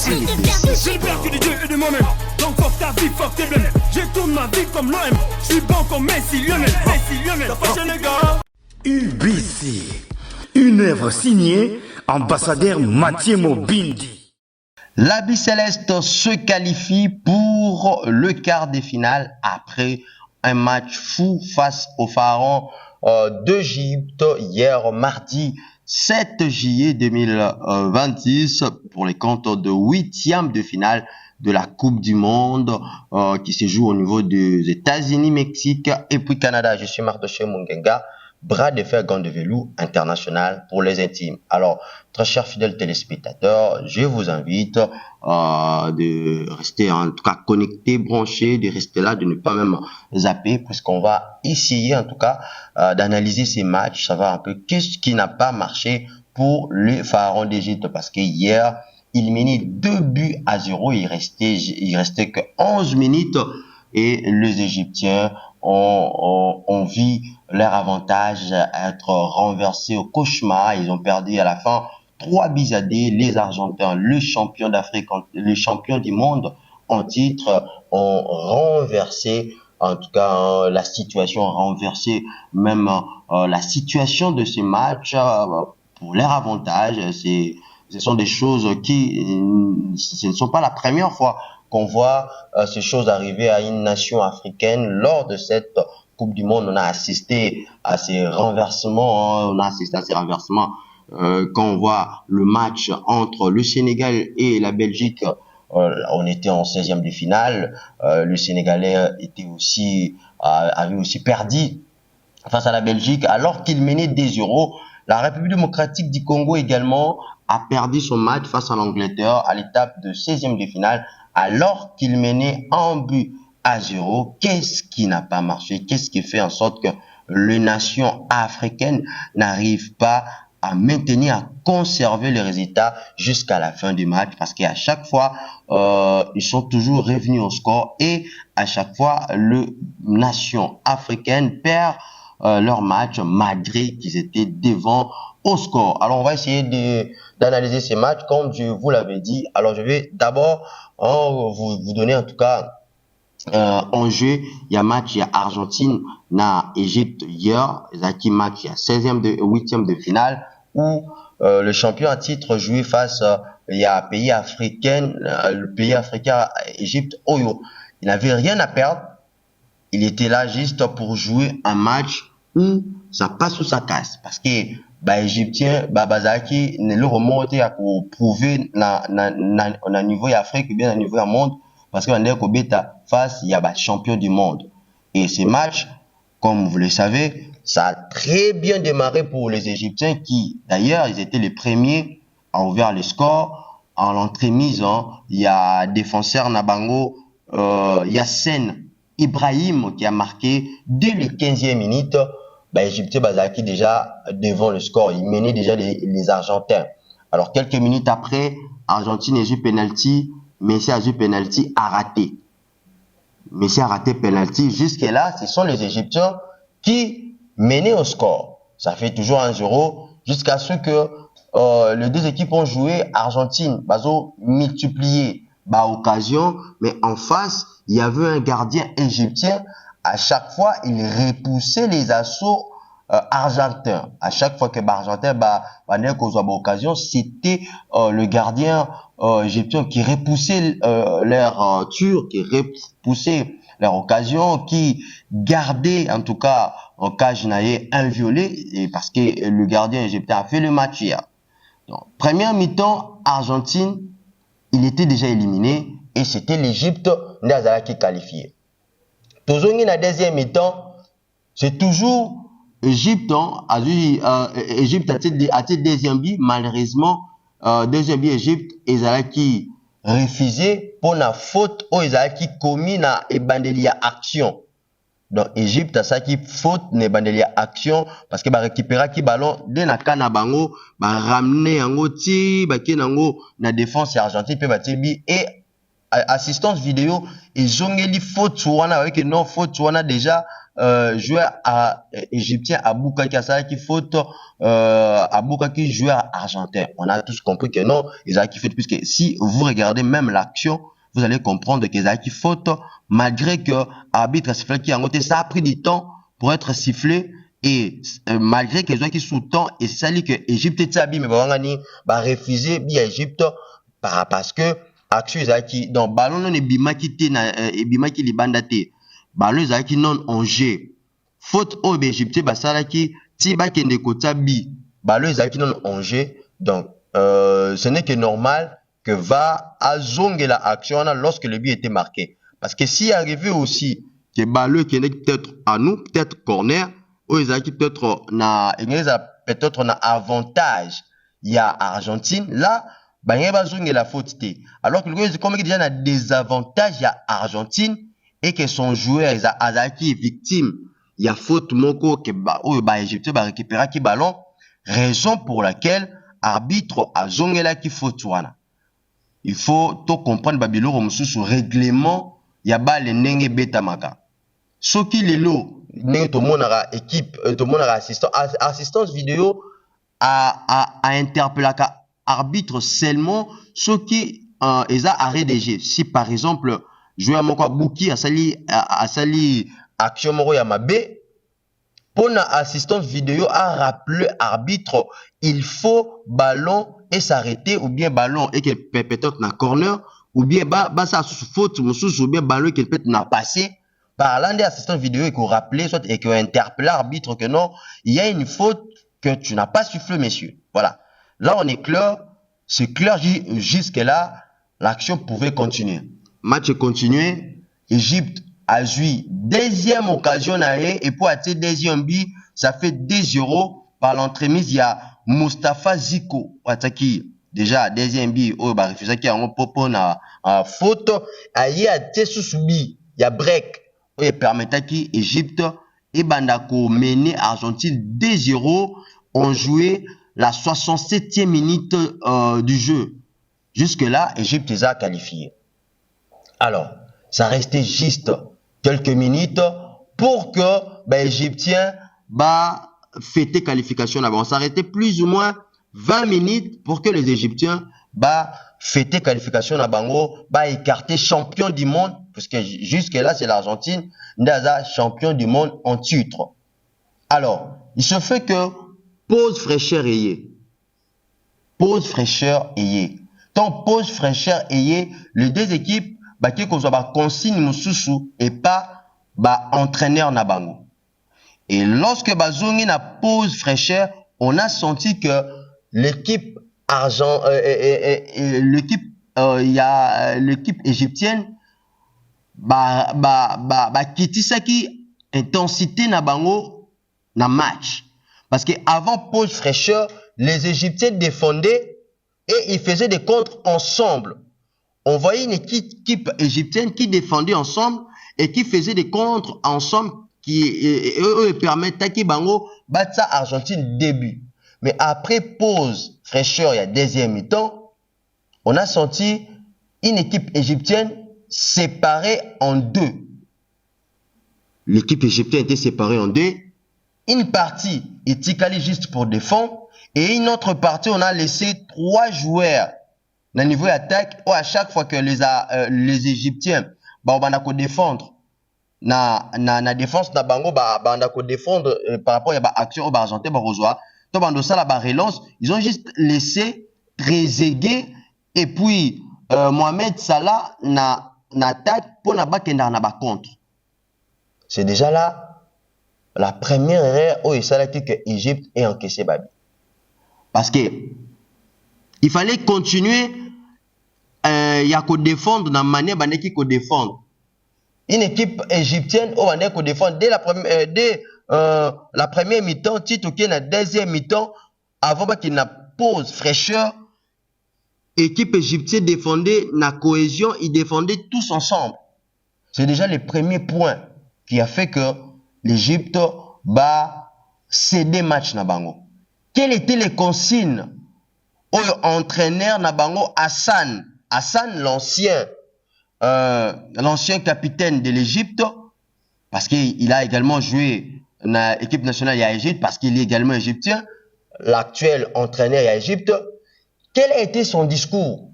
J'ai peur que du Dieu et de moi-même. Donc fuck ta vie, fuck tes blèmes. Je tourne ma vie comme l'OM. Je suis bon comme Messi, Lionel. T'as fâché les gars. UBC, une œuvre signée ambassadeur Mathieu Mobindi. L'Habit Céleste se qualifie pour le quart des finales après un match fou face aux Pharaons d'Égypte hier mardi 7 juillet 2026 pour les comptes de 8e de finale de la Coupe du Monde qui se joue au niveau des États-Unis, Mexique et puis Canada. Je suis Mardoché Mungenga, bras de fer gant de velours international pour les intimes. Alors, très chers fidèles téléspectateurs, je vous invite de rester en tout cas connectés, branchés, de rester là, de ne pas même zapper, puisqu'on va essayer en tout cas d'analyser ces matchs, savoir un peu qu'est-ce qui n'a pas marché pour les Pharaons d'Égypte, parce que hier, il menait 2-0, il restait que 11 minutes et les Égyptiens ont vu leur avantage être renversé au cauchemar. Ils ont perdu à la fin 3-2. Les Argentins, les champions d'Afrique, les champions du monde en titre, ont renversé en tout cas la situation, renversé même la situation de ces matchs pour leur avantage. Ce sont des choses qui, ce ne sont pas la première fois qu'on voit ces choses arriver à une nation africaine. Lors de cette Coupe du Monde, on a assisté à ces renversements. Quand on voit le match entre le Sénégal et la Belgique, on était en 16e de finale. Le Sénégalais avait aussi perdu face à la Belgique alors qu'il menait 2-0. La République démocratique du Congo également a perdu son match face à l'Angleterre à l'étape de 16e de finale alors qu'il menait 1-0. Qu'est-ce qui n'a pas marché? Qu'est-ce qui fait en sorte que les nations africaines n'arrivent pas à maintenir, à conserver les résultats jusqu'à la fin du match? Parce qu'à chaque fois, ils sont toujours revenus au score et à chaque fois, les nations africaines perdent leur match malgré qu'ils étaient devant au score. Alors, on va essayer d'analyser ces matchs comme je vous l'avais dit. Alors, je vais d'abord vous donner en tout cas en jeu. Il y a match, il y a Argentine na Égypte hier. Zaki match, il y a 8e de finale où le champion à titre jouait face il y a pays africain, le pays africain Égypte. Il n'avait rien à perdre. Il était là juste pour jouer un match où ça passe ou ça casse. Parce que Égyptien, Bazaki, ne le remonter à prouver na niveau Afrique ou bien na niveau monde. Parce qu'on est au bêta face, il y a champion du monde. Et ces matchs, comme vous le savez, ça a très bien démarré pour les Égyptiens qui, d'ailleurs, ils étaient les premiers à ouvrir le score en l'entremise. Il y a défenseur Nabango, Yassine Ibrahim qui a marqué dès les 15e minute. Égyptien Bazaki déjà devant le score. Il menait déjà les Argentins. Alors, quelques minutes après, Argentine et Égypte penalty. Messi a eu penalty a raté. Messi a raté penalty. Jusque-là, ce sont les Égyptiens qui menaient au score. Ça fait toujours 1-0 jusqu'à ce que les deux équipes ont joué. Argentine, bazo multiplié occasion, mais en face, il y avait un gardien égyptien. À chaque fois, il repoussait les assauts argentins. À chaque fois que Argentin occasion, c'était le gardien égyptien qui repoussait leur tir, qui repoussait leur occasion, qui gardait en tout cas en cage naïe inviolé, et parce que le gardien égyptien a fait le match hier. Donc, première mi-temps, Argentine, il était déjà éliminé et c'était l'Égypte qui qualifié. Toujours dans la deuxième mi-temps, c'est toujours Égypte, Égypte a été deuxième but, malheureusement, deuxième but Égypte, qui refusé pour la faute où qui commis na ebandeli action. Donc Égypte a ça qui faute na ebandeli action parce que récupérer qui ballon dès na kana bango, ramener yango ti ki nango na défense Argentine pe batibi et assistance vidéo et zongeli faute wana avec non faute wana déjà joueur égyptien Abouka qui a ça qui faute Abouka qui joueur argentin. On a tous compris que non, ils ont qui faute puisque si vous regardez même l'action, vous allez comprendre qu'ils ont qui faute malgré que arbitre a sifflé qui a noté ça a pris du temps pour être sifflé et malgré qu'ils ont qui sous temps et c'est ça dit que Égypte tsabi mais bangani ba refuser bien Égypte parce que action ezaki donc ballon non ebimaki te na ebimaki libanda te ballon ezaki non en jeu faute au Égypte basalaki ti bakende kota bi ballon ezaki non en jeu donc ce n'est que normal que va azongela action lorsque le but était marqué parce que si arrivé aussi que ballon qui est peut-être à nous peut-être corner ou ezaki peut-être na peut-être na avantage il y a Argentine là la faute alors que le comme déjà a des avantages à Argentine et que son joueur Azaki est victime il y a faute moko que Égypte va récupérer qui ballon raison pour laquelle arbitre a zongela qui faute wana il faut tout comprendre babilo mususu règlement ya ba le ndenge betamaka soki lelo ndenge to monara équipe to monara assistance vidéo a interpellaka arbitre seulement ceux qui eza arrêt de jeu si par exemple joueur moko Bouki a sali action moko ya mabe pour na assistance vidéo a rappeler arbitre il faut ballon et s'arrêter ou bien ballon et que peut-être na corner ou bien ça faute ou bien ballon qui peut na passé par l'un des assistants vidéo et qu'on rappeler soit et qu'on interpelle l'arbitre que non il y a une faute que tu n'as pas sifflé messieurs voilà. Là, on est clair, c'est clair jusque-là, l'action pouvait continuer. Match continué, Égypte a joué deuxième occasion et pour attirer deuxième but, ça fait 2-0 par l'entremise, il y a Mustafa Ziko, qui déjà deuxième but, il a refusé qu'il y a un propos na faute, il y a Tessusubi, il y a break, il permettait qu'Égypte et Bandako mener Argentine 2-0, ont joué la 67e minute du jeu. Jusque-là, Égypte les a qualifiés. Alors, ça restait juste quelques minutes pour que Égyptiens fêter qualification là-bas. On s'arrêtait plus ou moins 20 minutes pour que les Égyptiens fêter qualification là-bas, écarter champion du monde, parce que jusque-là, c'est l'Argentine, Ndaza champion du monde en titre. Alors, il se fait que pause fraîcheur ayé. Pause fraîcheur ayé. Tant pause fraîcheur ayé, les deux équipes, qui qu'on soit consigne mususu et pas entraîneur na bango. Et lorsque bazongi na pause fraîcheur, on a senti que l'équipe l'équipe égyptienne kitisaki intensité na bango na match. Parce que avant pause fraîcheur, les Égyptiens défendaient et ils faisaient des contres ensemble. On voyait une équipe égyptienne qui défendait ensemble et qui faisait des contres ensemble qui permettaient que Bango batte ça Argentine début. Mais après pause fraîcheur, il y a deuxième mi-temps, on a senti une équipe égyptienne séparée en deux. L'équipe égyptienne était séparée en deux. Une partie est allée juste pour défendre et une autre partie, on a laissé 3 joueurs au niveau attaque ou à chaque fois que les Égyptiens on va défendre na défense na bango on va défendre par rapport à l'action au Argentin rejoindre donc dans ça la relance ils ont juste laissé Trezeguet et puis Mohamed Salah na attaque pour na bakenda na contre. C'est déjà là la première erreur où il s'est dit que l'Égypte est encaissé babi. Parce que il fallait continuer il y a qu'à défendre dans la manière qu'il faut défendre. Une équipe égyptienne où on est qu'à défendre dès la première mi-temps, titre qui est la deuxième mi-temps, avant qu'il n'y ait pause fraîcheur, équipe égyptienne défendait la cohésion, ils défendaient tous ensemble. C'est déjà le premier point qui a fait que l'Égypte va céder match na bango. Quelles étaient les consignes au entraîneur na bango Hassan, l'ancien capitaine de l'Égypte, parce qu'il a également joué dans l'équipe nationale à Égypte, parce qu'il est également égyptien, l'actuel entraîneur à Égypte. Quel a été son discours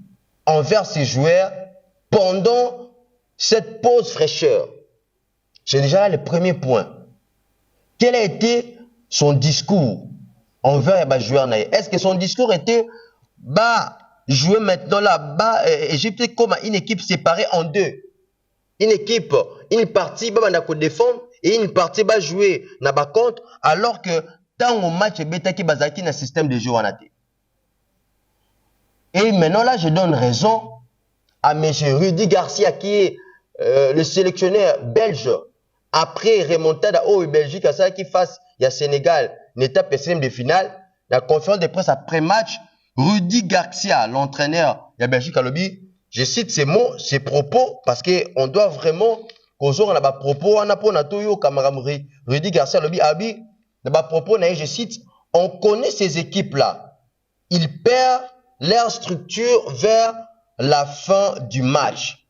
envers ses joueurs pendant cette pause fraîcheur? C'est déjà le premier point. Quel a été son discours envers les joueurs? Est-ce que son discours était jouer maintenant là-bas Égypte comme une équipe séparée en deux? Une équipe, une partie va défendre et une partie va jouer na ba contre, alors que tant au match betaki bazaki na système de jeu wanate. Et maintenant là je donne raison à M. Rudy Garcia qui est le sélectionneur belge après remontada au Belgique à ça qui face il y a Sénégal l'étape SM de finale, la conférence de presse après match, Rudy Garcia, l'entraîneur de la Belgique à lobby, je cite ces mots, ces propos, parce qu'on doit vraiment qu'on a des propos, on a pour Natoyo, camarade Rudy Garcia, lobby, Abi, des propos, je cite, on connaît ces équipes-là, ils perdent leur structure vers la fin du match.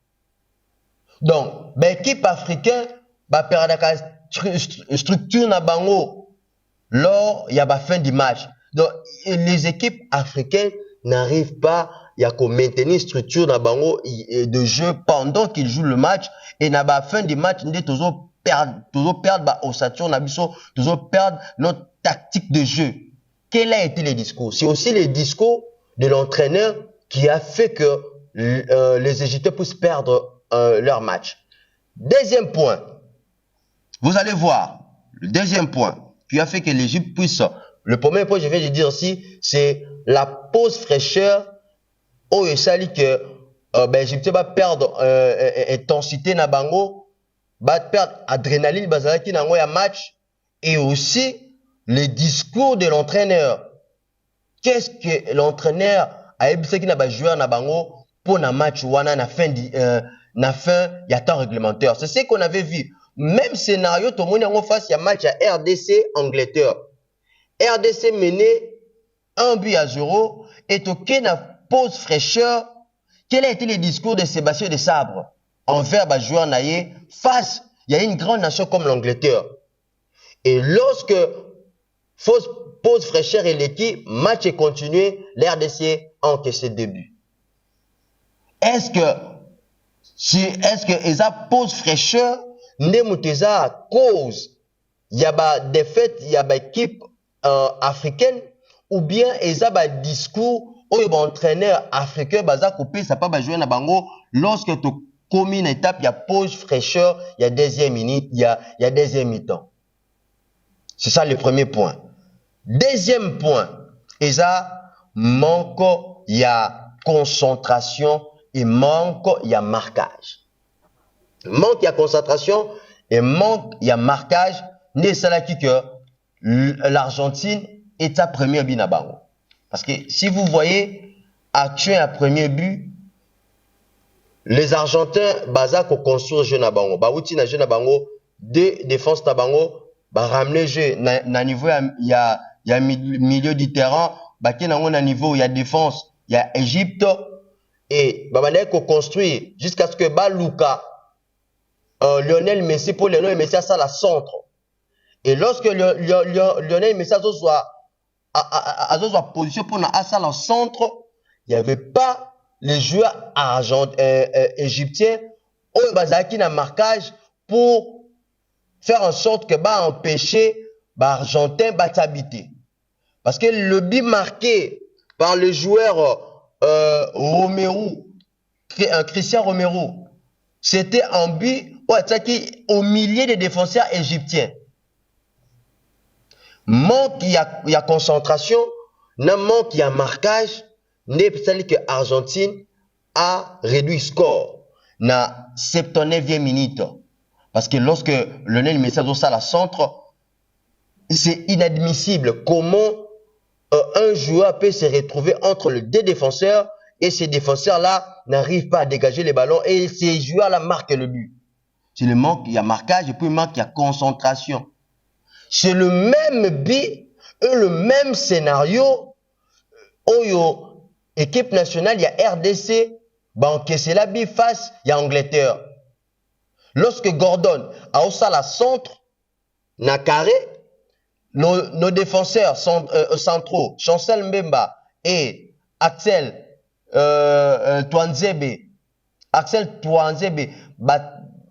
Donc, l'équipe africaine va perdre la structure na bango lors il y a la fin du match. Donc, les équipes africaines n'arrivent pas à maintenir structure dans bango de jeu pendant qu'ils jouent le match et na ba fin du match nous toujours perdre ba ossature na biso toujours perdre notre tactique de jeu. Quel a été le discours? C'est aussi le discours de l'entraîneur qui a fait que les Égyptiens puissent perdre leur match. Deuxième point, vous allez voir, le deuxième point qui a fait que l'Égypte puisse, le premier point que je viens de dire aussi, c'est la pause fraîcheur où il s'agit que l'Égypte va perdre intensité na bango, va perdre adrénaline bazalaki na ngoya match, et aussi le discours de l'entraîneur. Qu'est-ce que l'entraîneur a ébissé qui n'a pas joué na bango pour na match wana na fin y a temps réglementaire. C'est ce qu'on avait vu. Même scénario, tout le monde en face, il y a match à RDC Angleterre. RDC mené 1-0 et toqué na pause fraîcheur. Quel a été le discours de Sébastien de Sabre envers les joueurs naïe face il y a une grande nation comme l'Angleterre. Et lorsque pause fraîcheur et l'équipe, match est continué, l'RDC a encaissé 2 buts. Est-ce que ils a pause fraîcheur Nemuteza à cause il y a ba défaite, il y a ba équipe africaine, ou bien ils a ba discours où il y a entraîneur africain baza coupé ça pas ba jouer na bango lorsque tu commis une étape il y a pause fraîcheur, il y a deuxième minute, il y a deuxième mi-temps. C'est ça le premier point. Deuxième point, ils a manque il y a concentration et manque il y a marquage. Manque il y a concentration et manque il y a marquage. N'est ça là que l'Argentine est à premier but na bango. Parce que si vous voyez actuel à premier but, les Argentins baza ko construire jeu na bango. Ba outi na jeu na bango, deux défenses na bango, ba ramener jeu na niveau il y a milieu du terrain, ba ki na ngo na niveau il y a défense, il y a Égypte et ba bana ko construire jusqu'à ce que ba Luka Lionel Messi pour Lionel Messi ça la centre. Et lorsque Lionel Messi soit position pour na ça la centre, il n'y avait pas les joueurs égyptiens au bazaki na marquage pour faire en sorte que ba empêcher ba argentin ba t'habiter. Parce que le but marqué par le joueur Romero, Christian Romero, c'était un but au milieu des défenseurs égyptiens. Manque il y a concentration, manque il y a marquage, n'est pas que Argentine a réduit le score na 79e minute. Parce que lorsque Lionel Messi a ça la centre, c'est inadmissible comment un joueur peut se retrouver entre les deux défenseurs et ces défenseurs-là n'arrivent pas à dégager les ballons et ces joueurs-là marquent le but. C'est le manque, il y a marquage et puis il manque, il y a concentration. C'est le même but et le même scénario. Oyo, équipe nationale, il y a RDC, encaissé la but face, il y a Angleterre. Lorsque Gordon a aussi la centre, na carré, nos défenseurs centraux, Chancel Mbemba et Axel Twanzebe,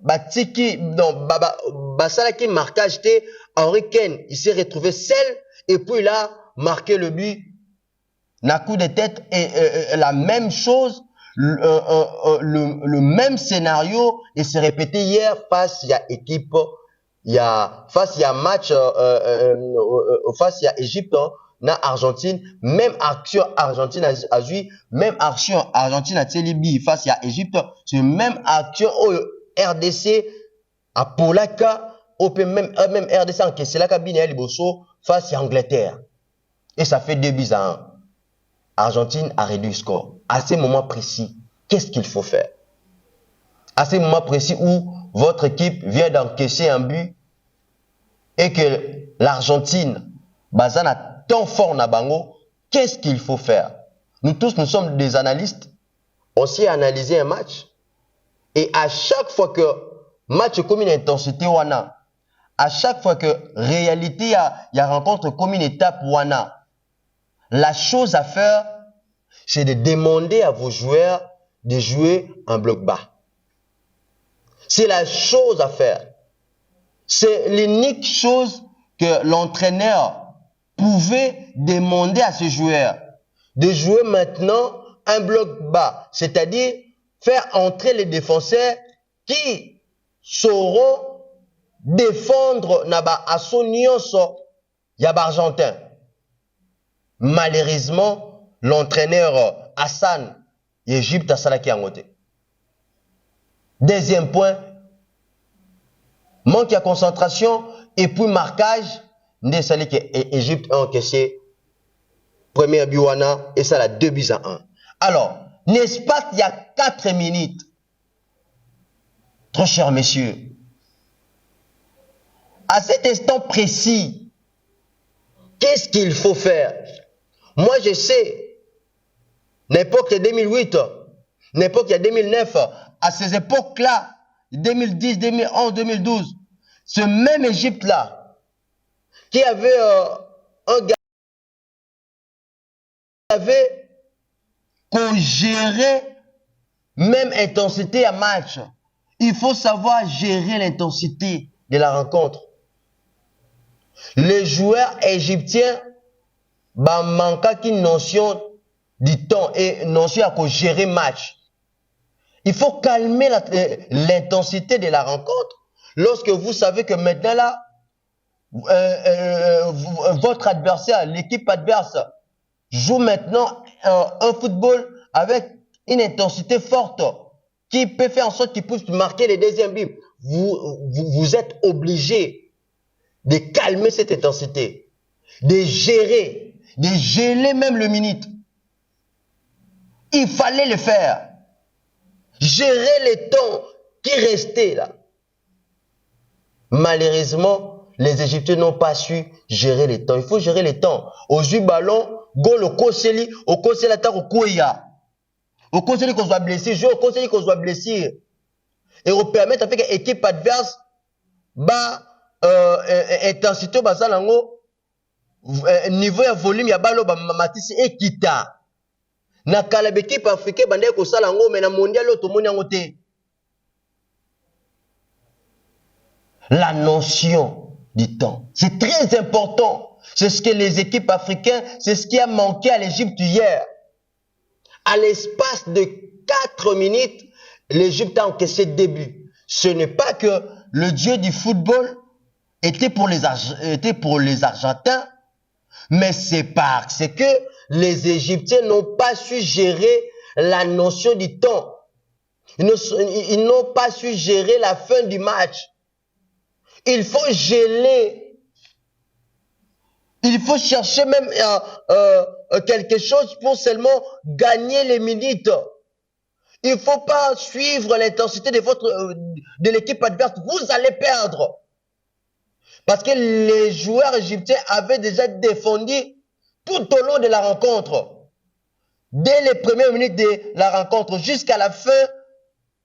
Batiki, non, Basalaki marquage, Henri Ken, il s'est retrouvé seul et puis il a marqué le but. Na coup de tête et la même chose, le même scénario et s'est répété hier face à équipe, face à match, face à Égypte, na Argentine, même action Argentine a joué, même action Argentine a Libye face à Égypte, c'est même action au RDC à Polaka, même RDC en c'est la cabine à Liboso face à Angleterre. Et ça fait 2-1. Argentine a réduit le score. À ce moment précis, qu'est-ce qu'il faut faire? À ce moment précis où votre équipe vient d'encaisser un but et que l'Argentine, Bazana tant fort na bango, qu'est-ce qu'il faut faire? Nous tous, nous sommes des analystes. On s'est analysé un match. Et à chaque fois que match comme une intensité wana, à chaque fois que réalité y a rencontre comme une étape wana, la chose à faire, c'est de demander à vos joueurs de jouer en bloc bas. C'est la chose à faire. C'est l'unique chose que l'entraîneur pouvait demander à ses joueurs. De jouer maintenant un bloc bas. C'est-à-dire faire entrer les défenseurs qui sauront défendre à son nyonso yaba argentin. Malheureusement, l'entraîneur Hassan, Égypte a salaki en côté. Deuxième point, manque de concentration et puis marquage, n'est salé que Égypte a encaissé premier Biwana et ça la 2-1. Alors, n'est-ce pas qu'il y a 4 minutes, trop chers messieurs, à cet instant précis, qu'est-ce qu'il faut faire? Moi, je sais, n'importe 2008, n'importe 2009, à ces époques-là, 2010, 2011, 2012, ce même Égypte-là, qui avait un gars qui avait qu'on gérait même intensité à match. Il faut savoir gérer l'intensité de la rencontre. Les joueurs égyptiens manquent une notion du temps et notion à gérer match. Il faut calmer l'intensité de la rencontre. Lorsque vous savez que maintenant là, votre adversaire, l'équipe adverse, joue maintenant un football avec une intensité forte qui peut faire en sorte qu'il puisse marquer les deuxièmes buts. Vous êtes obligé de calmer cette intensité, de gérer, de geler même le minute. Il fallait le faire. Gérer les temps qui restaient là. Malheureusement, les Égyptiens n'ont pas su gérer les temps. Il faut gérer les temps. Au jus ballon, go le koseli, au koseli attaque au kouya. Au koseli qu'on soit blessé, jouer au koseli qu'on soit blessé. Et on permet avec une équipe adverse, intensité, niveau et volume, ya balo, matisi et kita. Na kala équipe africaine, bande ko salango, mais na mondial, tout le monde en côté. La notion du temps, c'est très important. C'est ce que les équipes africaines, c'est ce qui a manqué à l'Égypte hier. À l'espace de 4 minutes, l'Égypte a encaissé 2 buts. Ce n'est pas que le dieu du football était pour les Argentins, mais c'est parce que les Égyptiens n'ont pas su gérer la notion du temps. Ils n'ont pas su gérer la fin du match. Il faut geler. Il faut chercher même quelque chose pour seulement gagner les minutes. Il ne faut pas suivre l'intensité de l'équipe adverse. Vous allez perdre. Parce que les joueurs égyptiens avaient déjà défendu tout au long de la rencontre. Dès les premières minutes de la rencontre jusqu'à la fin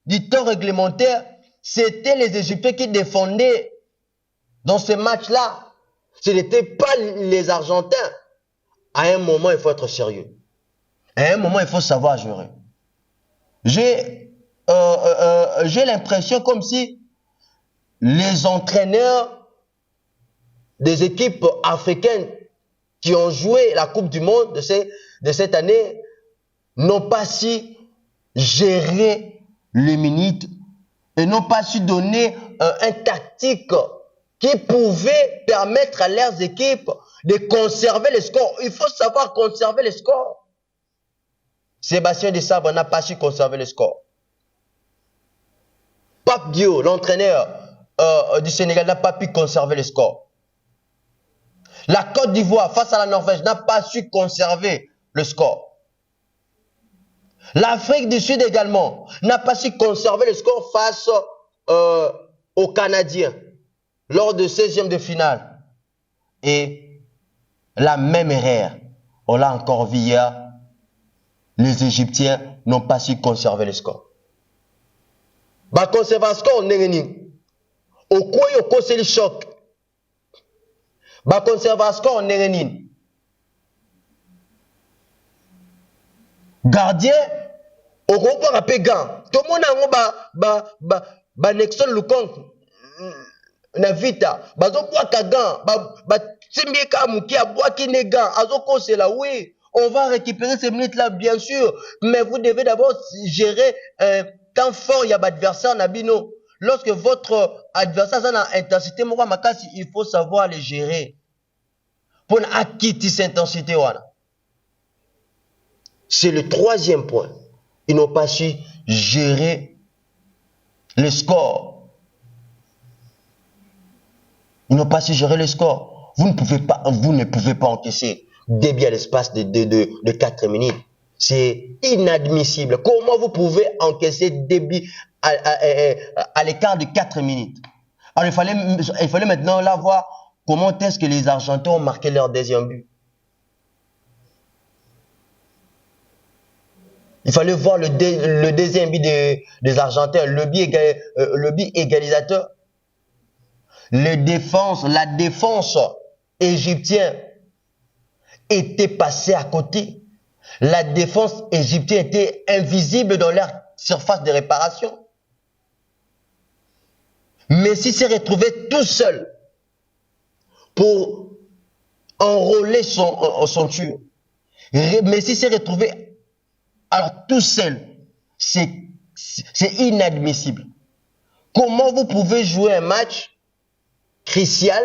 du temps réglementaire, c'était les Égyptiens qui défendaient dans ce match-là. Ce n'était pas les Argentins. À un moment, il faut être sérieux. À un moment, il faut savoir gérer. J'ai l'impression comme si les entraîneurs des équipes africaines qui ont joué la Coupe du Monde de cette année n'ont pas su gérer les minutes et n'ont pas su donner un tactique qui pouvait permettre à leurs équipes de conserver les scores. Il faut savoir conserver les scores. Sébastien Desabre n'a pas su conserver les scores. Pape Dio, l'entraîneur du Sénégal, n'a pas pu conserver les scores. La Côte d'Ivoire, face à la Norvège, n'a pas su conserver le score. L'Afrique du Sud également n'a pas su conserver le score face aux Canadiens lors de 16e de finale. Et la même erreur, on l'a encore vu hier, les Égyptiens n'ont pas su conserver le score. Bah, conserver le score, on est venu. Au quoi il y a le choc. Bah, conserver le score, on est venu. Gardien, au gros pas rappeler gant. Tout le monde a Nexon Lukong. Na vita. Bah, zo quoi ka gant. Bah, Tsimbeka Mouki a bois qui n'est gant. Azoko c'est là, oui. On va récupérer ces minutes-là, bien sûr. Mais vous devez d'abord gérer quand fort il y a adversaire Nabino. Lorsque votre adversaire a une intensité, il faut savoir les gérer. Pour acquitter cette intensité. C'est le troisième point. Ils n'ont pas su gérer les scores. Ils n'ont pas su gérer les scores. Vous ne pouvez pas encaisser débit à l'espace de 4 minutes. C'est inadmissible. Comment vous pouvez encaisser débit à l'écart de 4 minutes? Alors il fallait maintenant là voir comment est-ce que les Argentins ont marqué leur deuxième but. Il fallait voir le deuxième but des Argentins, le but égalisateur. La défense égyptienne était passée à côté. La défense égyptienne était invisible dans leur surface de réparation. Messi s'est retrouvé tout seul pour enrôler son tueur. Messi s'est retrouvé alors tout seul. C'est inadmissible. Comment vous pouvez jouer un match crucial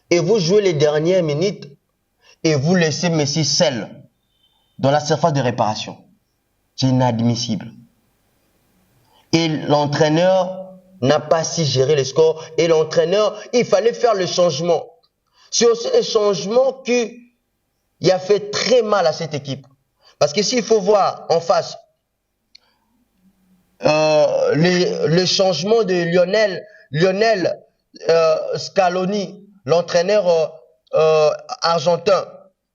et vous jouez les dernières minutes et vous laissez Messi seul dans la surface de réparation? C'est inadmissible. Et l'entraîneur n'a pas su gérer le score. Et l'entraîneur, il fallait faire le changement. C'est aussi le changement qui a fait très mal à cette équipe. Parce que s'il faut voir en face le changement de Lionel Scaloni, l'entraîneur argentin,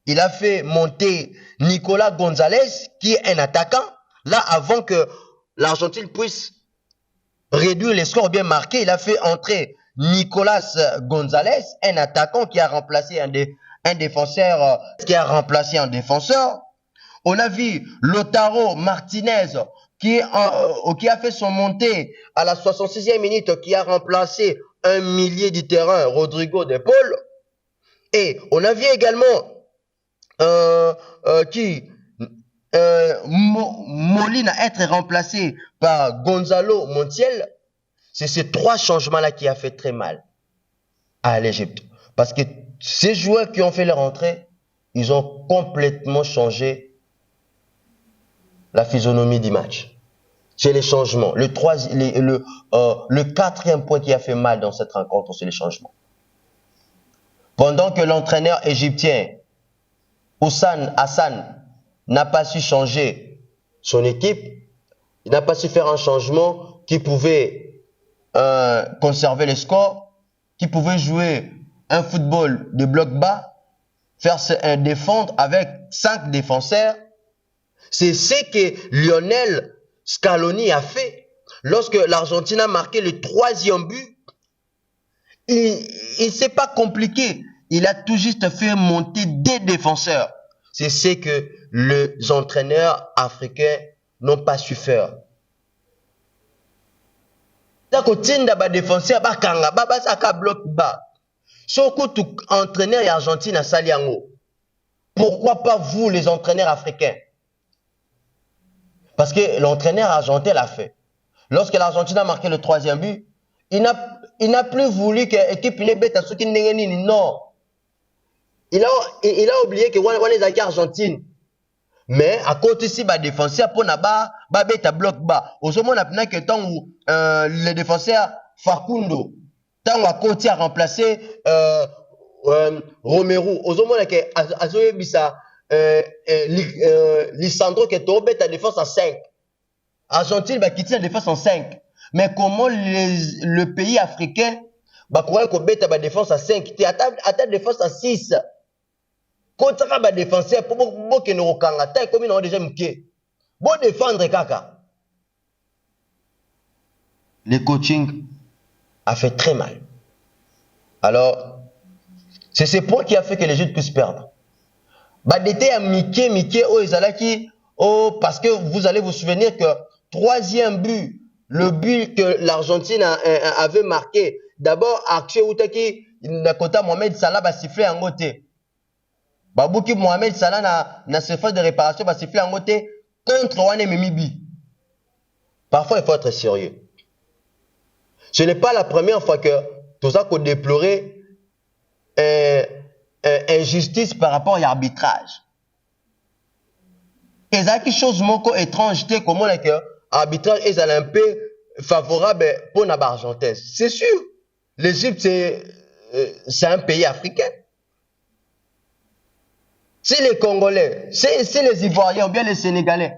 il a fait monter Nicolas Gonzalez, qui est un attaquant. Là, avant que l'Argentine puisse réduire les scores bien marqués, il a fait entrer Nicolas Gonzalez, un attaquant qui a remplacé un défenseur, On a vu Lautaro Martinez qui a fait son montée à la 66e minute, qui a remplacé un milieu du terrain, Rodrigo de Paul. Et on a vu également Molina être remplacé par Gonzalo Montiel. C'est ces trois changements-là qui a fait très mal à l'Égypte. Parce que ces joueurs qui ont fait leur entrée, ils ont complètement changé la physionomie du match. C'est les changements. Le quatrième point qui a fait mal dans cette rencontre, c'est les changements. Pendant que l'entraîneur égyptien, Hassan, n'a pas su changer son équipe, il n'a pas su faire un changement qui pouvait conserver les scores, qui pouvait jouer un football de bloc bas, faire un défendre avec 5 défenseurs. C'est ce que Lionel Scaloni a fait. lorsque l'Argentine a marqué le 3e but, il s'est pas compliqué. Il a tout juste fait monter des défenseurs. C'est ce que les entraîneurs africains n'ont pas su faire. Takotinda ba défenseur ba kanga ba saka bloc ba. Soko tout entraîneur argentin à Saliango. Pourquoi pas vous les entraîneurs africains? Parce que l'entraîneur argentin l'a fait. Lorsque l'Argentine a marqué le 3e but, il n'a plus voulu que l'équipe ne bête à ce qu'il n'est non. Il a oublié que on est avec Argentine. Mais à côté ici, bah défenseur pour naba, bah bête à bloc bas. Au moment où que tant où le défenseur Facundo, tant à côté a remplacé Romero. Au moment où que Azoé Bissa Lisandro qui est tombé à défense en 5. Argentine va quitter la défense en 5. Mais comment le pays africain va croire qu'on bête à défense à 5, tu à défense à 6. Quand tu as des défenseurs, pour que nous recangata, comme ils ont déjà mouqué. Bon défendre kaka. Le coaching a fait très mal. Alors, c'est ce point qui a fait que les jeunes puissent perdre. Bah d'été à Mickey, oh Izalaki, oh parce que vous allez vous souvenir que 3e but, le but que l'Argentine avait marqué, d'abord Arché Outaki, Nakota Mohamed Salah va siffler en côté. Babouki Mohamed Salah na surface de réparation va siffler en côté contre Wane Mimibi. Parfois il faut être sérieux. Ce n'est pas la première fois que tout ça qu'on déplorait injustice par rapport à l'arbitrage. Et ça quelque chose moko étrange comment l'arbitrage est un peu favorable pour la Argentine. C'est sûr. L'Égypte c'est un pays africain. Si les Congolais, si les Ivoiriens ou bien les Sénégalais,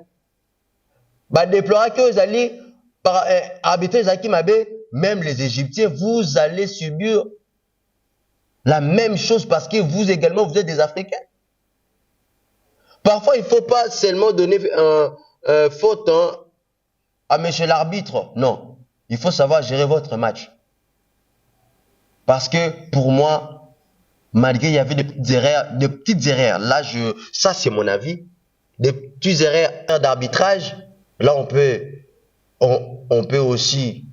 bah déplorer que vous allez par arbitrer Zaki Mabé, même les Égyptiens, vous allez subir la même chose parce que vous également vous êtes des Africains. Parfois il ne faut pas seulement donner faute à monsieur l'arbitre. Non, il faut savoir gérer votre match. Parce que pour moi, malgré il y avait des petites erreurs, là ça c'est mon avis, des petites erreurs d'arbitrage, là on peut aussi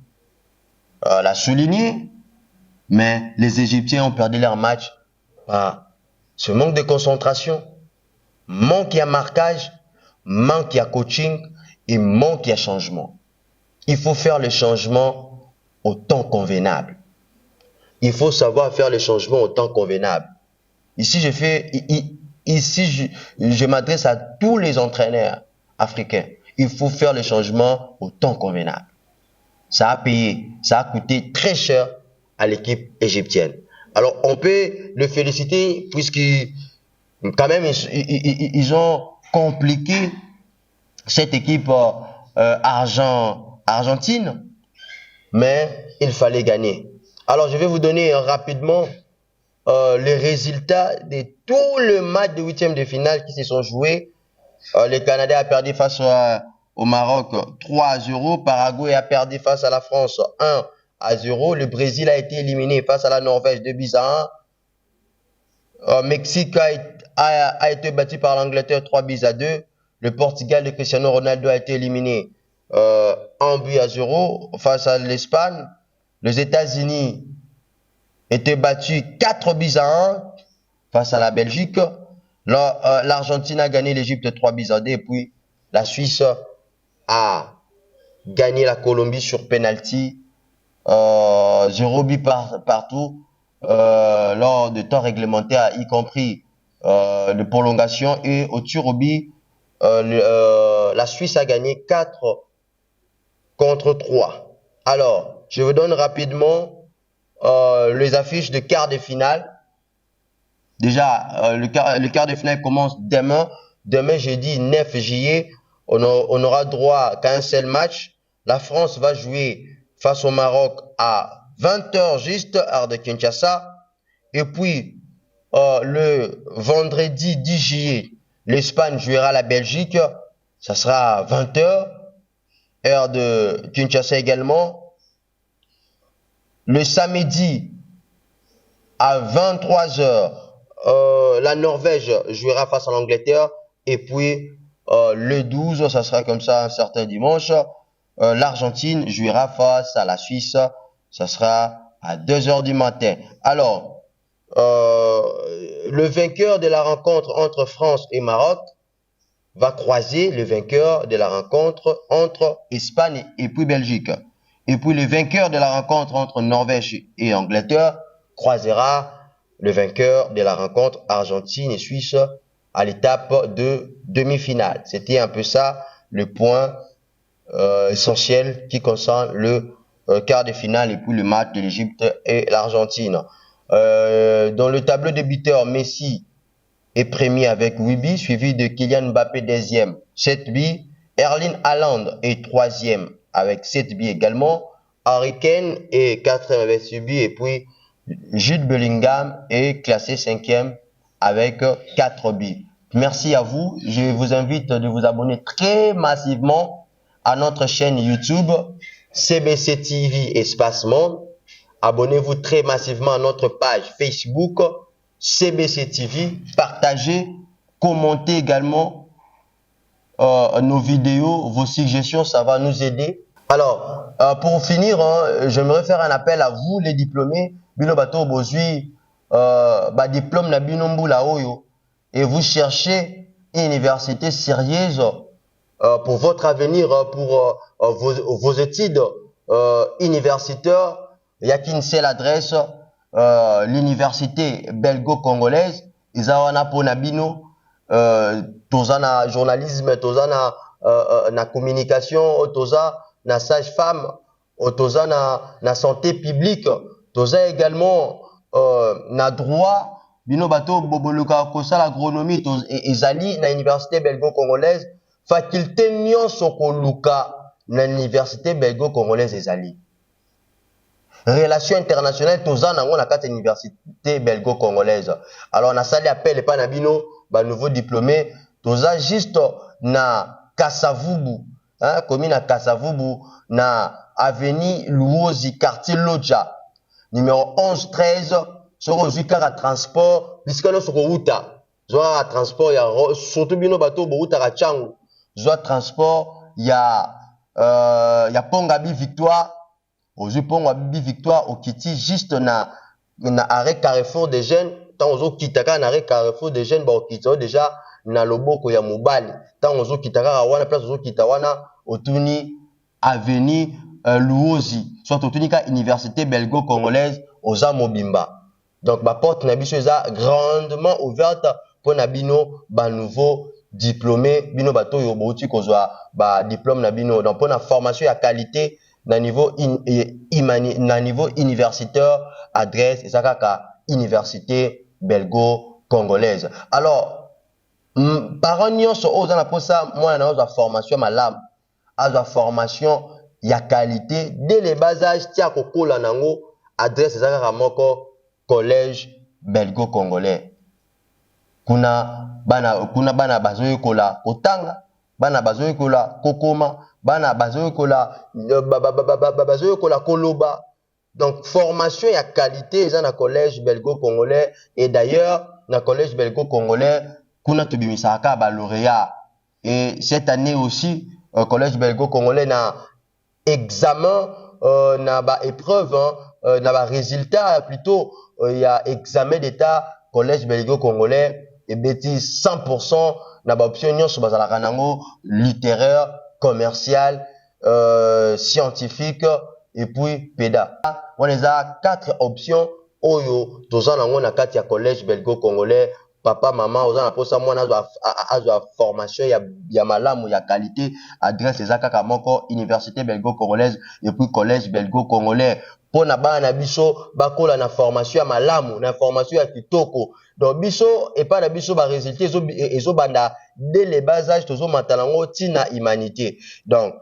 la souligner, mais les Égyptiens ont perdu leur match par ce manque de concentration, manque à marquage, manque à coaching et manque à changement. Il faut faire le changement au temps convenable. Il faut savoir faire les changements au temps convenable. Ici, je m'adresse à tous les entraîneurs africains. Il faut faire les changements au temps convenable. Ça a payé, ça a coûté très cher à l'équipe égyptienne. Alors, on peut le féliciter puisqu'ils, quand même, ils ont compliqué cette équipe argentine, mais il fallait gagner. Alors, je vais vous donner rapidement les résultats de tous les matchs de 8e de finale qui se sont joués. Le Canada a perdu face au Maroc 3-0. Paraguay a perdu face à la France 1-0. Le Brésil a été éliminé face à la Norvège 2-1. Mexique a été battu par l'Angleterre 3-2. Le Portugal de Cristiano Ronaldo a été éliminé 1-0 face à l'Espagne. Les États-Unis étaient battus 4-1 face à la Belgique. L'Argentine a gagné l'Égypte 3-2 et puis la Suisse a gagné la Colombie sur penalty 0 but partout lors de temps réglementaire, y compris de prolongation, et au tir au but la Suisse a gagné 4-3. Alors, je vous donne rapidement les affiches de quart de finale. Déjà, le quart de finale commence demain. Demain, jeudi 9 juillet, on aura droit qu'à un seul match. La France va jouer face au Maroc à 20h juste, heure de Kinshasa. Et puis, le vendredi 10 juillet, l'Espagne jouera la Belgique. Ça sera à 20h. heure de Kinshasa également. Le samedi à 23h, la Norvège jouera face à l'Angleterre. Et puis le 12, ça sera comme ça un certain dimanche. L'Argentine jouera face à la Suisse. Ça sera à 2h du matin. Alors, le vainqueur de la rencontre entre France et Maroc va croiser le vainqueur de la rencontre entre Espagne et puis Belgique. Et puis le vainqueur de la rencontre entre Norvège et Angleterre croisera le vainqueur de la rencontre Argentine et Suisse à l'étape de demi-finale. C'était un peu ça le point essentiel qui concerne le quart de finale et puis le match de l'Égypte et l'Argentine. Dans le tableau de buteurs, Messi est premier avec 8 buts, suivi de Kylian Mbappé deuxième, 7 buts. Erling Haaland est troisième avec 7 buts également. Harry Kane est quatrième avec 6 buts. Et puis Jude Bellingham est classé cinquième avec 4 buts. Merci à vous. Je vous invite de vous abonner très massivement à notre chaîne YouTube CBC TV Espace Monde. Abonnez-vous très massivement à notre page Facebook CBC TV. Partagez, commentez également nos vidéos, vos suggestions, ça va nous aider. Alors, pour finir, j'aimerais faire un appel à vous, les diplômés. Bino bato bozui diplôme na bino mbula oyo, et vous cherchez une université sérieuse pour votre avenir, pour vos études universitaires. Il y a qu'une seule adresse, l'université belgo-congolaise. Ils ont un appel na bino, toza na journalisme, toza na communication, toza na sage-femme, toza na santé publique, toza également na droit. Bino bato boboluka kosa l'agronomie, ezali na université belgo-congolaise. Faculté nyonso koluka na université belgo-congolaise ezali. Relations internationales, toza nango na kati université belgo-congolaise. Alors na sali appel pa na bino ba nouveau diplômé, toza juste na Kasavubu, commune à Kasavubu, na avenue Luozi, quartier Lodja, numéro 11-13, sur le transport, puisque nous sommes route, soit transport, il y a surtout bino bateau, route à Changu, soit transport, il y a Pongabi Victoire, au Pongabi Victoire, au Kiti, juste na arrêt Carrefour des jeunes, tant aux autres Kitaka, na arrêt Carrefour des jeunes, bon, Kiti, déjà, na loboko ya mobali, tant aux autres Kitaka, wana place aux autres Kitawana, Otuni, avenue Luozi, soit Otuni ka université belgo-congolaise, aux Amobimba. Donc, ma porte nabiso est grandement ouverte pour nabino, ba nouveau diplômé, bino bato yo bouti kozwa, ba diplôme nabino, donc pour la formation à qualité, na niveau universitaire, adresse, et ça kaka université belgo-congolaise. Alors, parents nyonso oza na posa, moi na oza formation malam, oza formation ya qualité, dès les bas âges, tia kokola nango, adresse ezaka ramoko collège belgo-congolais. Kuna bana bazoyekola kotanga, bana bazoyekola kokoma, bana bazoyekola bazoyekola koloba. Donc formation ya qualité eza na collège belgo-congolais, et d'ailleurs na collège belgo-congolais kuna tobimisaka ba lauréat. Et cette année aussi collège belgo-congolais na examen na ba épreuve, na ba résultat plutôt, il y a examen d'état collège belgo-congolais et bêti 100% na ba option nyonso bazalaka nango, littéraire, commercial, scientifique et puis péda. On les a 4 options oyo toza nango na kati ya collège belgo-congolais. Papa, maman, oza na posa mwana azwa formation ya malamu ya qualité, adresse ezaka kamoko université belgo-congolaise et puis collège belgo-congolais. Pour na bana biso bakola na formation ya malamu, na formation ya kitoko. Donc biso et pas na biso ba résultat ezo banda dès les bas âges tozo matalango tina humanité. Donc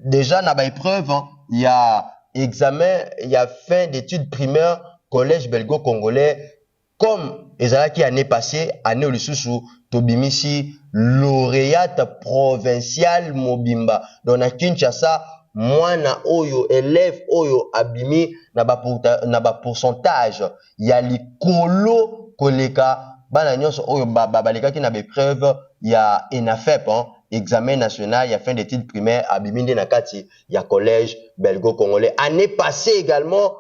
déjà na ba épreuve, il y a examen, il y a fin d'études primaires collège belgo-congolais. Comme ezalaki année passée, année olususu tobimisi lauréate provincial mobimba. Donc na Kinshasa, mwana oyo élève oyo abimi na ba pourcentage ya likolo koleka bana nyonso oyo baleka ki na be preuve ya ENAFEP, examen national ya fin d'études primaires abimi nde na kati ya collège belgo-congolais. Année passée également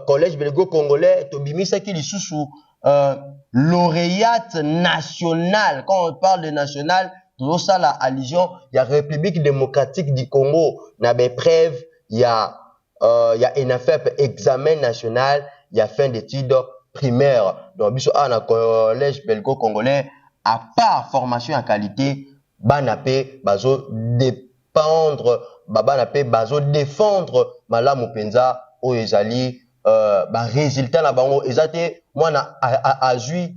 collège belgo-congolais tobimisa ki lisusu lauréate nationale. Quand on parle de national, tout ça la allusion, il y a République démocratique du Congo, na preuve, il y a ENAFEP, examen national, il y a fin d'études primaires. Donc, biso na collège belgo-congolais, à part formation en qualité, banapé bazo dépendre, banapé bazo défendre malamu penza o ezali résultat na bango ezate mwana azui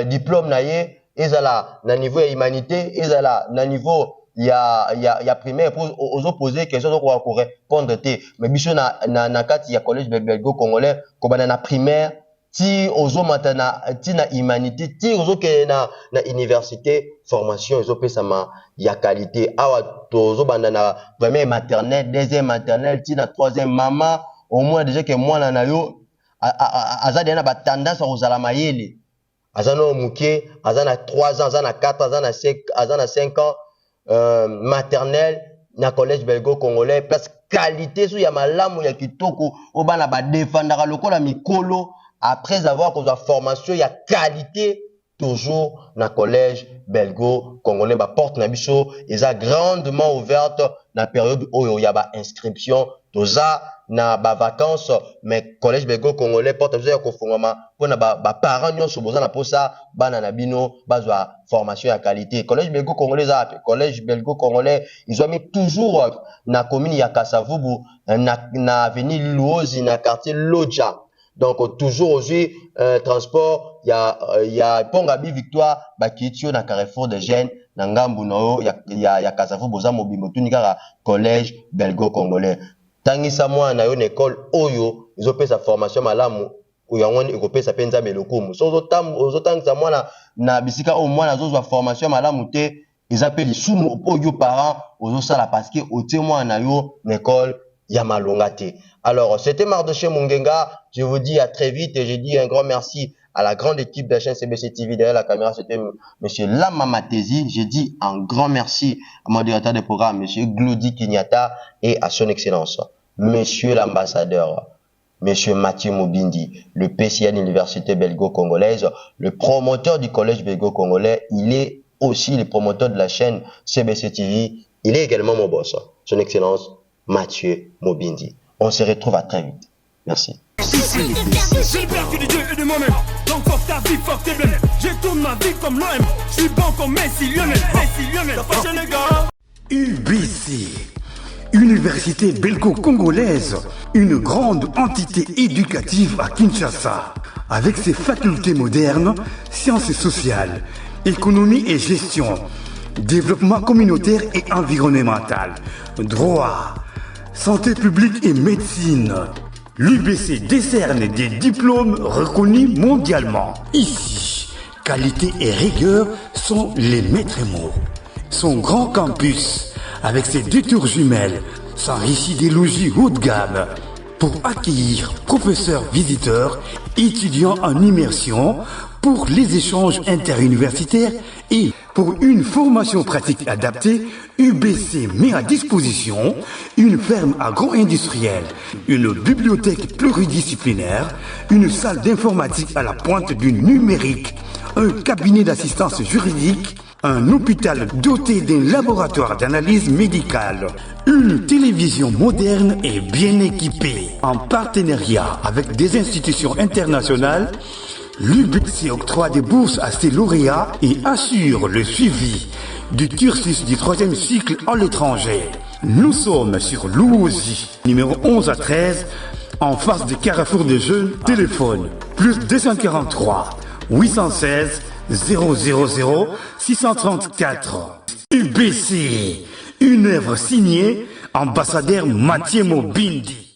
diplôme na ye ezala na niveau ya humanité ezala na niveau ya primaire pour ozo poser question ko répondre te mais biso na kati ya collège belgo-congolais ko bana na primaire ti ozo matana ti na humanité ti ozo ke na université formation ozo pesa ma ya qualité awa tozo banda na première maternelle deuxième maternelle ti na troisième maman au moins déjà que moi na yo azade na ba tendance ozala mayele azana muke azana 3 ans azana 4 ans azana 5 ans maternelle na collège belgo-congolais parce qualité sous ya malamu ya kitoko obana ba défendra lokola mikolo après avoir qu'on a formation ya qualité toujours na collège belgo-congolais ba porte na biso eza grandement ouverte na période où il y a ba inscription toza na ba vacances mais collège belgo-congolais porte biso ya kofungama pona ba parents nyonso boza na posa bana na bino bazwa formation ya qualité. Collège belgo-congolais collège belgo-congolais ils ont mis toujours na commune ya Kasavubu na avenue Luozi na quartier Lodja. Donc toujours aussi transport ya Pongabi Victoire bakitio na Carrefour de Jeunes na ngambu no ya Kasavubu boza mobimbo tunika collège belgo-congolais. Tangisa mwana yo na école oyo izopesa formation malamu uyangoni ikopesa penza belokumu so ozotangisa mwana na bisika o mwana azozwa formation malamu te ezape lisumu oyo parents ozosala parce que otie mwana yo na école ya malonga te. Alors c'était Mardoché Mungenga, je vous dis à très vite et je dis un grand merci à la grande équipe de la chaîne CBC TV. Derrière la caméra, c'était monsieur Lamamatezi. Je dis un grand merci à mon directeur de programme, monsieur Glody Kinyata, et à son excellence, monsieur l'ambassadeur, monsieur Mathieu Mobindi, le PCA de l'université belgo-congolaise, le promoteur du collège belgo-congolais. Il est aussi le promoteur de la chaîne CBC TV. Il est également mon boss, son excellence, Mathieu Mobindi. On se retrouve à très vite. Merci. J'ai perdu des dieux et de moi-même. Donc fuck ta vie, fuck tes blèmes. Je tourne ma vie comme l'OM. Je suis bon comme Messi, Lionel. T'as fâché les gars. UBC, Université belgo-congolaise, une grande entité éducative à Kinshasa, avec ses facultés modernes, sciences sociales, économie et gestion, développement communautaire et environnemental, droit, santé publique et médecine. L'UBC décerne des diplômes reconnus mondialement. Ici, qualité et rigueur sont les maîtres mots. Son grand campus, avec ses 2 tours jumelles, s'enrichit des logis haut de gamme pour accueillir professeurs visiteurs, étudiants en immersion, pour les échanges interuniversitaires et pour une formation pratique adaptée. UBC met à disposition une ferme agro-industrielle, une bibliothèque pluridisciplinaire, une salle d'informatique à la pointe du numérique, un cabinet d'assistance juridique, un hôpital doté d'un laboratoire d'analyse médicale, une télévision moderne et bien équipée. En partenariat avec des institutions internationales, l'UBC octroie des bourses à ses lauréats et assure le suivi du cursus du 3e cycle à l'étranger. Nous sommes sur Luozi, numéro 11 à 13, en face de Carrefour des Jeunes. Téléphone plus 243 816 000 634. UBC, une œuvre signée ambassadeur Mathieu Mobindi.